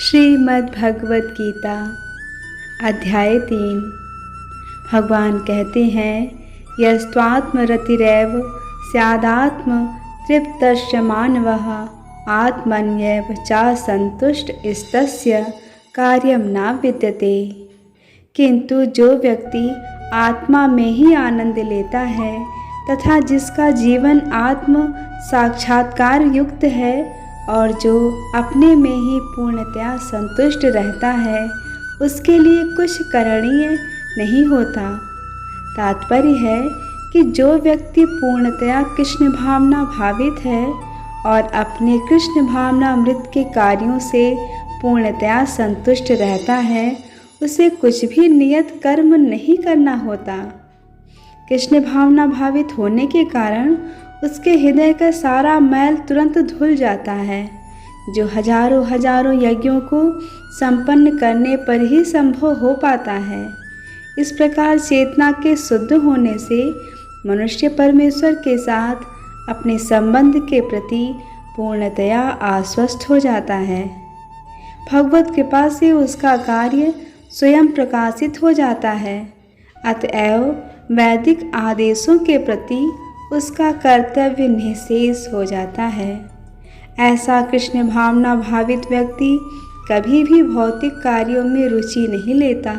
श्रीमद् भगवत गीता अध्याय 3। भगवान कहते हैं, यस्त्वात्मरतिरेव स्यादात्म तृप्तस्य मानवः आत्मन्येव चासंतुष्ट इस्तस्य कार्यं न विद्यते। किंतु जो व्यक्ति आत्मा में ही आनंद लेता है तथा जिसका जीवन आत्म साक्षात्कार युक्त है और जो अपने में ही पूर्णतया संतुष्ट रहता है, उसके लिए कुछ करणीय नहीं होता। तात्पर्य है कि जो व्यक्ति पूर्णतया कृष्ण भावना भावित है और अपने कृष्ण भावना अमृत के कार्यों से पूर्णतया संतुष्ट रहता है, उसे कुछ भी नियत कर्म नहीं करना होता। कृष्ण भावना भावित होने के कारण उसके हृदय का सारा मैल तुरंत धुल जाता है, जो हजारों हजारों यज्ञों को संपन्न करने पर ही संभव हो पाता है। इस प्रकार चेतना के शुद्ध होने से मनुष्य परमेश्वर के साथ अपने संबंध के प्रति पूर्णतया आश्वस्त हो जाता है। भगवत कृपा से उसका कार्य स्वयं प्रकाशित हो जाता है। अतएव वैदिक आदेशों के प्रति उसका कर्तव्य निःशेष हो जाता है। ऐसा कृष्ण भावना भावित व्यक्ति कभी भी भौतिक कार्यों में रुचि नहीं लेता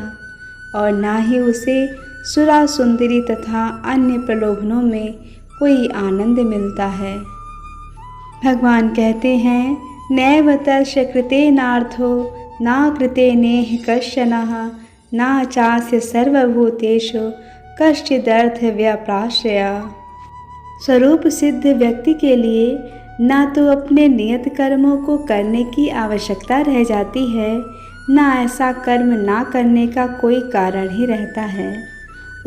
और ना ही उसे सुरा सुंदरी तथा अन्य प्रलोभनों में कोई आनंद मिलता है। भगवान कहते हैं, नैव तस्य कृतेनार्थो न कृतेनेह कश्चनः न चास्य सर्वभूतेषु कश्चिदर्थ व्याप्राश्रया। स्वरूप सिद्ध व्यक्ति के लिए ना तो अपने नियत कर्मों को करने की आवश्यकता रह जाती है, ना ऐसा कर्म ना करने का कोई कारण ही रहता है।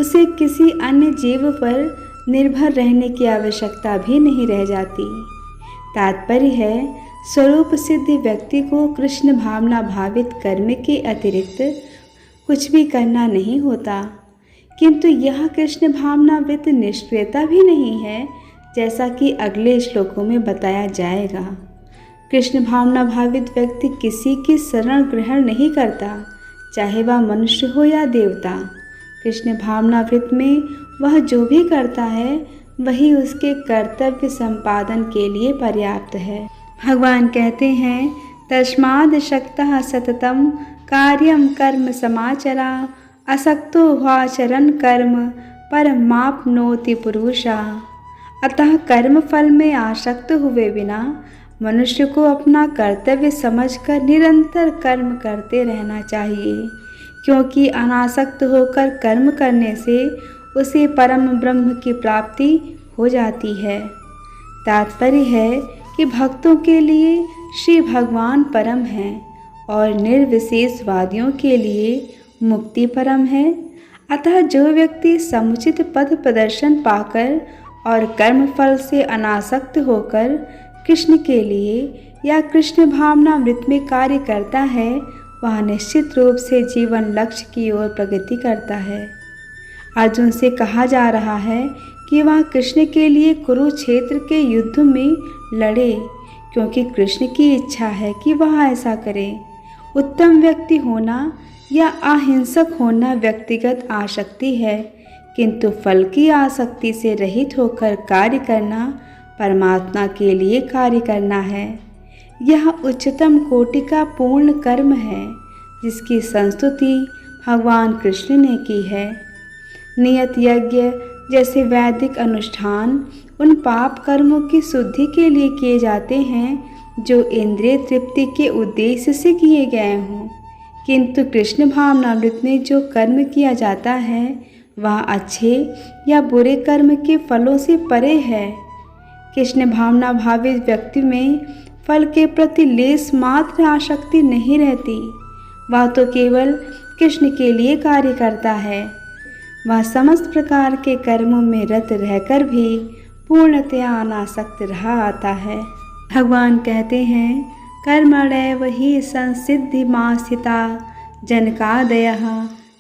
उसे किसी अन्य जीव पर निर्भर रहने की आवश्यकता भी नहीं रह जाती। तात्पर्य है, स्वरूप सिद्ध व्यक्ति को कृष्ण भावना भावित कर्म के अतिरिक्त कुछ भी करना नहीं होता। किंतु यह कृष्ण भावनावृत निष्क्रियता भी नहीं है, जैसा कि अगले श्लोकों में बताया जाएगा। कृष्ण भावना भावित व्यक्ति किसी की शरण ग्रहण नहीं करता, चाहे वह मनुष्य हो या देवता। कृष्ण भावनावृत में वह जो भी करता है वही उसके कर्तव्य संपादन के लिए पर्याप्त है। भगवान कहते हैं, तस्माद् शक्तः सततं कार्यं कर्म समाचरा असक्तो वाचरन् कर्म परमाप्नोति पुरुषा। अतः कर्म फल में आसक्त हुए बिना मनुष्य को अपना कर्तव्य समझकर निरंतर कर्म करते रहना चाहिए, क्योंकि अनासक्त होकर कर्म करने से उसे परम ब्रह्म की प्राप्ति हो जाती है। तात्पर्य है कि भक्तों के लिए श्री भगवान परम हैं और निर्विशेषवादियों के लिए मुक्ति परम है। अतः जो व्यक्ति समुचित पद प्रदर्शन पाकर और कर्म फल से अनासक्त होकर कृष्ण के लिए या कृष्ण भावनामृत में कार्य करता है, वह निश्चित रूप से जीवन लक्ष्य की ओर प्रगति करता है। अर्जुन से कहा जा रहा है कि वह कृष्ण के लिए कुरुक्षेत्र के युद्ध में लड़े, क्योंकि कृष्ण की इच्छा है कि वह ऐसा करे। उत्तम व्यक्ति होना या अहिंसक होना व्यक्तिगत आसक्ति है, किंतु फल की आसक्ति से रहित होकर कार्य करना परमात्मा के लिए कार्य करना है। यह उच्चतम कोटि का पूर्ण कर्म है, जिसकी संस्तुति भगवान कृष्ण ने की है। नियत यज्ञ जैसे वैदिक अनुष्ठान उन पाप कर्मों की शुद्धि के लिए किए जाते हैं जो इंद्रिय तृप्ति के उद्देश्य से किए गए हों, किंतु कृष्ण भावनामृत में जो कर्म किया जाता है वह अच्छे या बुरे कर्म के फलों से परे है। कृष्ण भावना भावित व्यक्ति में फल के प्रति लेस मात्र आसक्ति नहीं रहती। वह तो केवल कृष्ण के लिए कार्य करता है। वह समस्त प्रकार के कर्मों में रत रहकर भी पूर्णतया अनासक्त रहा आता है। भगवान कहते हैं, कर्मणैव हि संसिद्धिमा स्थिता जनकादयः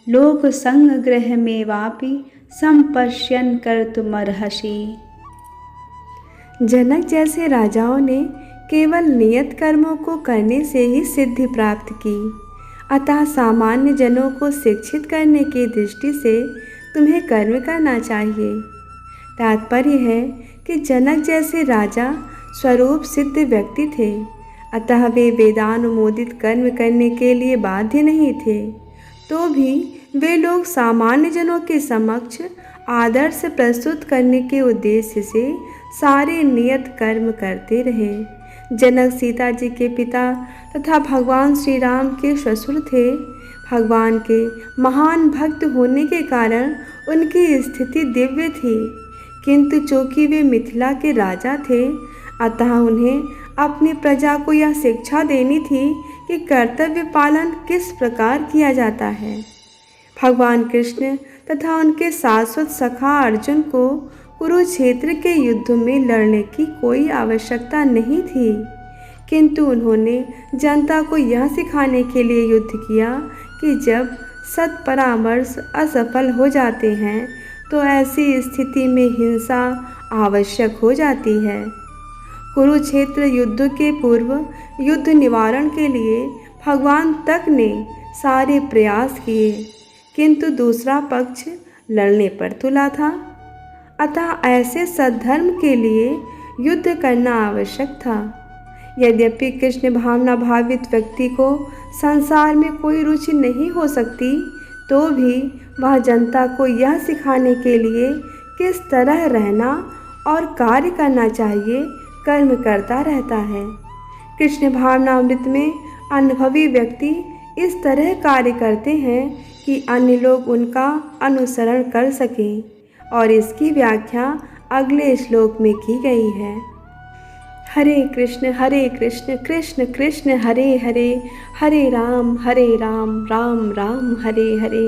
लोक संग्रहमेवापि संपश्यन् कर्तुमर्हसि। जनक जैसे राजाओं ने केवल नियत कर्मों को करने से ही सिद्धि प्राप्त की। अतः सामान्य जनों को शिक्षित करने की दृष्टि से तुम्हें कर्म करना चाहिए। तात्पर्य है कि जनक जैसे राजा स्वरूप सिद्ध व्यक्ति थे, अतः वे वेदानुमोदित कर्म करने के लिए बाध्य नहीं थे। तो भी वे लोग सामान्य जनों के समक्ष आदर्श प्रस्तुत करने के उद्देश्य से सारे नियत कर्म करते रहे। जनक सीता जी के पिता तथा भगवान श्री राम के ससुर थे। भगवान के महान भक्त होने के कारण उनकी स्थिति दिव्य थी, किंतु चूंकि वे मिथिला के राजा थे, अतः उन्हें अपनी प्रजा को यह शिक्षा देनी थी कि कर्तव्य पालन किस प्रकार किया जाता है। भगवान कृष्ण तथा उनके शाश्वत सखा अर्जुन को कुरुक्षेत्र के युद्ध में लड़ने की कोई आवश्यकता नहीं थी, किंतु उन्होंने जनता को यह सिखाने के लिए युद्ध किया कि जब सत्परामर्श असफल हो जाते हैं तो ऐसी स्थिति में हिंसा आवश्यक हो जाती है। कुरुक्षेत्र युद्ध के पूर्व युद्ध निवारण के लिए भगवान तक ने सारे प्रयास किए, किंतु दूसरा पक्ष लड़ने पर तुला था। अतः ऐसे सद्धर्म के लिए युद्ध करना आवश्यक था। यद्यपि कृष्ण भावना भावित व्यक्ति को संसार में कोई रुचि नहीं हो सकती, तो भी वह जनता को यह सिखाने के लिए किस तरह रहना और कार्य करना चाहिए कर्म करता रहता है। कृष्ण भावनामृत में अनुभवी व्यक्ति इस तरह कार्य करते हैं कि अन्य लोग उनका अनुसरण कर सकें, और इसकी व्याख्या अगले श्लोक में की गई है। हरे कृष्ण कृष्ण कृष्ण हरे हरे, हरे राम राम राम हरे हरे।